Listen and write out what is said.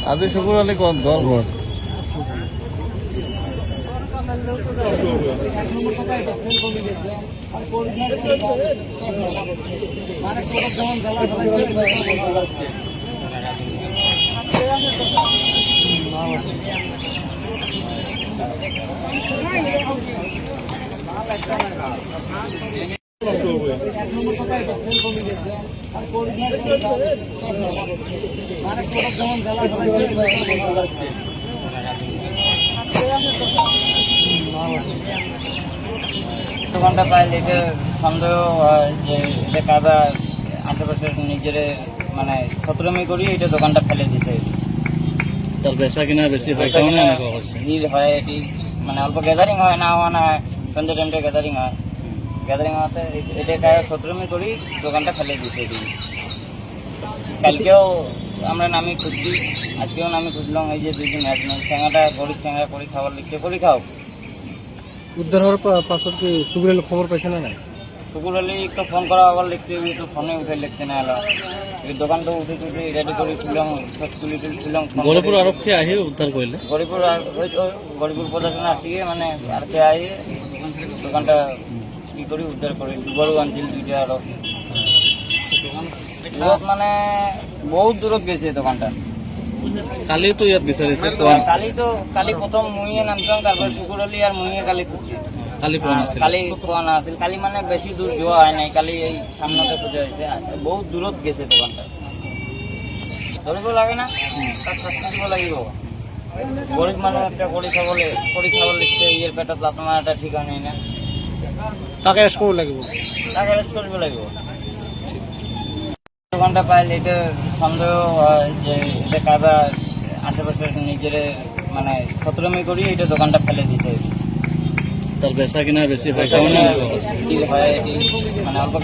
আজ শুকুর আলী কোন দল ঘন্টা পাইলে এটা সন্দেহ হয় যে এটা কাদা আশেপাশে নিজের মানে সতরমি করি এটা দোকানটা ফেলে দিছে। তার বেচা কিনা বেশি হয় কারণে ভিড় হয় এটি মানে অল্প গ্যাদারিং হয় না হওয়া না হয় সন্ধ্যে টাইমটা গ্যাদারিং হয়। গ্যাদারিং হওয়াতে এটা সতরমি করি দোকানটা ফেলে দিছে এটি। কালকেও আমরা নামি খুঁজছি, আজকেও নামি খুঁজলাম। এই যে 2 দিন চ্যাংড়াটা গরিব চ্যাংড়া করি খাবার লিখছে, করি খাও। উদ্ধার হওয়ার পাশে কি সুগুর আলী খবর পাইছে না? শুকুর আলী একটু ফোন করা আবার লিখছে, তো ফোনে উঠে লিখছে না এলো। এই দোকানটা উঠে রেডি করে ছিলাম, সব তুলি তুলছিলাম। গরিপুর আরক্ষী আহি উদ্ধার করলে গরিপুর আর গরিপুর প্রশাসন আসিয়ে মানে আর কে আইয়ে দোকানটা কি করি উদ্ধার করি। দুবারও আনছিল 2টা আরো দূরত মানে বহুত দূরত গেছে দোকানটা। কালি তো ইয়াত বিচারিছে, কালি প্রথম মুইয়ে নামছিলাম, তারপর শুকুর আলী আর মুইয়ে কালি খুঁজছি। কালি পোয়ানা আছিল। কালি মানে বেশি দূর যাওয়া হয় নাই, কালি এই সামনেতে খুঁজে হয়েছে। বহুত দূরত গেছে দোকানটা, ধরিব লাগে না, তার শাস্তি দিব লাগিব। গরিব মানুষ একটা করি খাবর লিখছে, ইয়ের পেটত লাত মারাটা ঠিক হয় না, তাকে অ্যারেস্ট করব লাগিব, তাকে অ্যারেস্ট করব লাগিব। দোকানটা পাইলে এটা সন্দেহ হয় যে এটা কাদা আশেপাশে নিজের মানে সতরমি করি এটা দোকানটা ফেলে দিছে। তার বেচা কিনা বেশি হয় কারণে ভিড় হয় এটি মানে অল্প